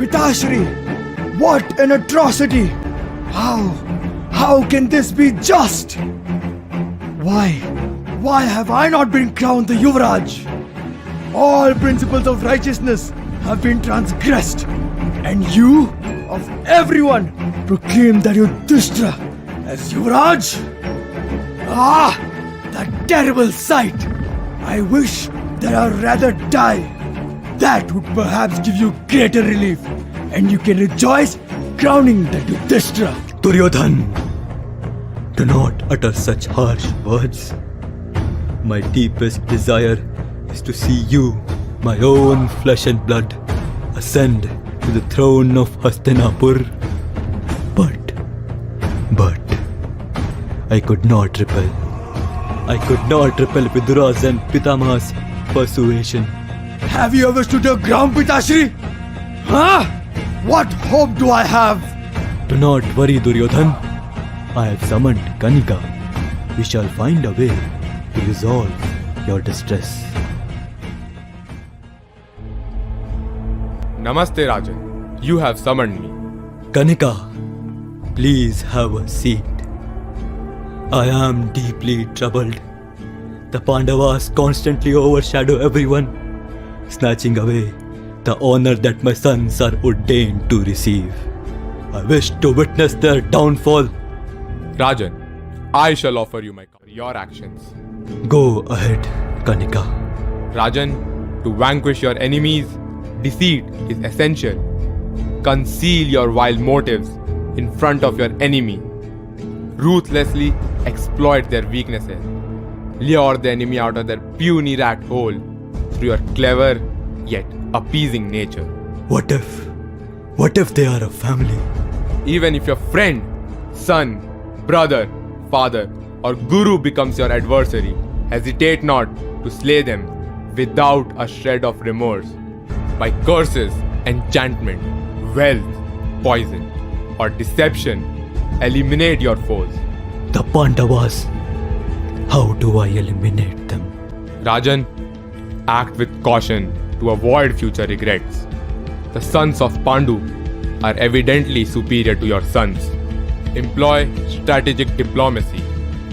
Pitashri, what an atrocity! How can this be just? Why have I not been crowned the Yuvraj? All principles of righteousness have been transgressed, and you, of everyone, proclaim that Yudhishthira as Yuvraj? Ah, that terrible sight! I wish that I'd rather die. That would perhaps give you greater relief, and you can rejoice crowning the Yudhishthira. Duryodhan, do not utter such harsh words. My deepest desire is to see you, my own flesh and blood, ascend to the throne of Hastinapur. But I could not repel. I could not repel Vidura's and Pitamaha's persuasion. Have you ever stood your ground, Pitashri? Huh? What hope do I have? Do not worry, Duryodhan. I have summoned Kanika. We shall find a way to resolve your distress. Namaste, Rajan. You have summoned me. Kanika, please have a seat. I am deeply troubled. The Pandavas constantly overshadow everyone, snatching away the honor that my sons are ordained to receive. I wish to witness their downfall. Rajan, I shall offer you your actions. Go ahead, Kanika. Rajan, to vanquish your enemies, deceit is essential. Conceal your vile motives in front of your enemy. Ruthlessly exploit their weaknesses. Lure the enemy out of their puny rat hole through your clever yet appeasing nature. What if they are a family? Even if your friend, son, brother, father, or guru becomes your adversary, hesitate not to slay them without a shred of remorse. By curses, enchantment, wealth, poison, or deception, eliminate your foes. The Pandavas. How do I eliminate them? Rajan, act with caution to avoid future regrets. The sons of Pandu are evidently superior to your sons. Employ strategic diplomacy.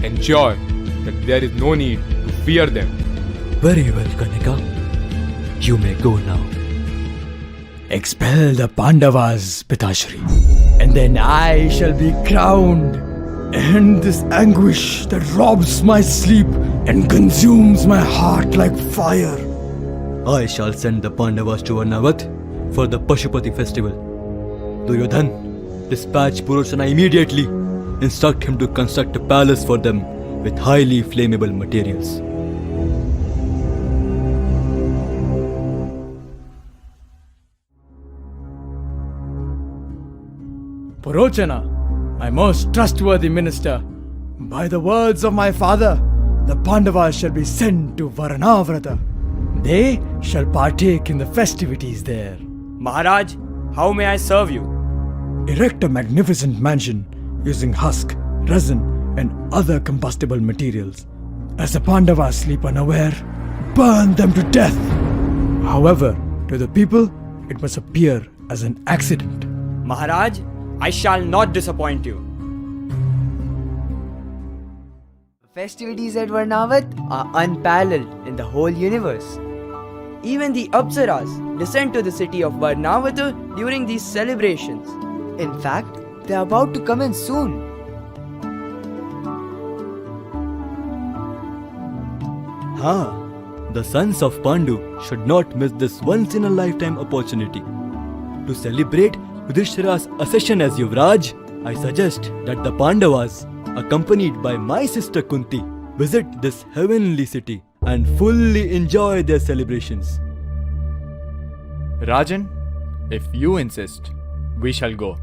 Ensure that there is no need to fear them. Very well, Kanika. You may go now. Expel the Pandavas, Pitashri, and then I shall be crowned. End this anguish that robs my sleep and consumes my heart like fire. I shall send the Pandavas to Varnavath for the Pashupati festival. Duryodhan, dispatch Purochana immediately. Instruct him to construct a palace for them with highly flammable materials. Purochana, my most trustworthy minister, by the words of my father, the Pandavas shall be sent to Varanavrata. They shall partake in the festivities there. Maharaj, how may I serve you? Erect a magnificent mansion using husk, resin, and other combustible materials. As the Pandavas sleep unaware, burn them to death. However, to the people, it must appear as an accident. Maharaj, I shall not disappoint you. Festivities at Varnavath are unparalleled in the whole universe. Even the Apsaras descend to the city of Varnavath during these celebrations. In fact, they are about to come in soon. The sons of Pandu should not miss this once-in-a-lifetime opportunity. To celebrate Yudhishthira's accession as Yuvraj, I suggest that the Pandavas, accompanied by my sister Kunti, visit this heavenly city and fully enjoy their celebrations. Rajan, if you insist, we shall go.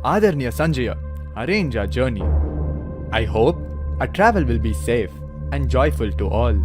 Adarniya Sanjaya, arrange our journey. I hope our travel will be safe and joyful to all.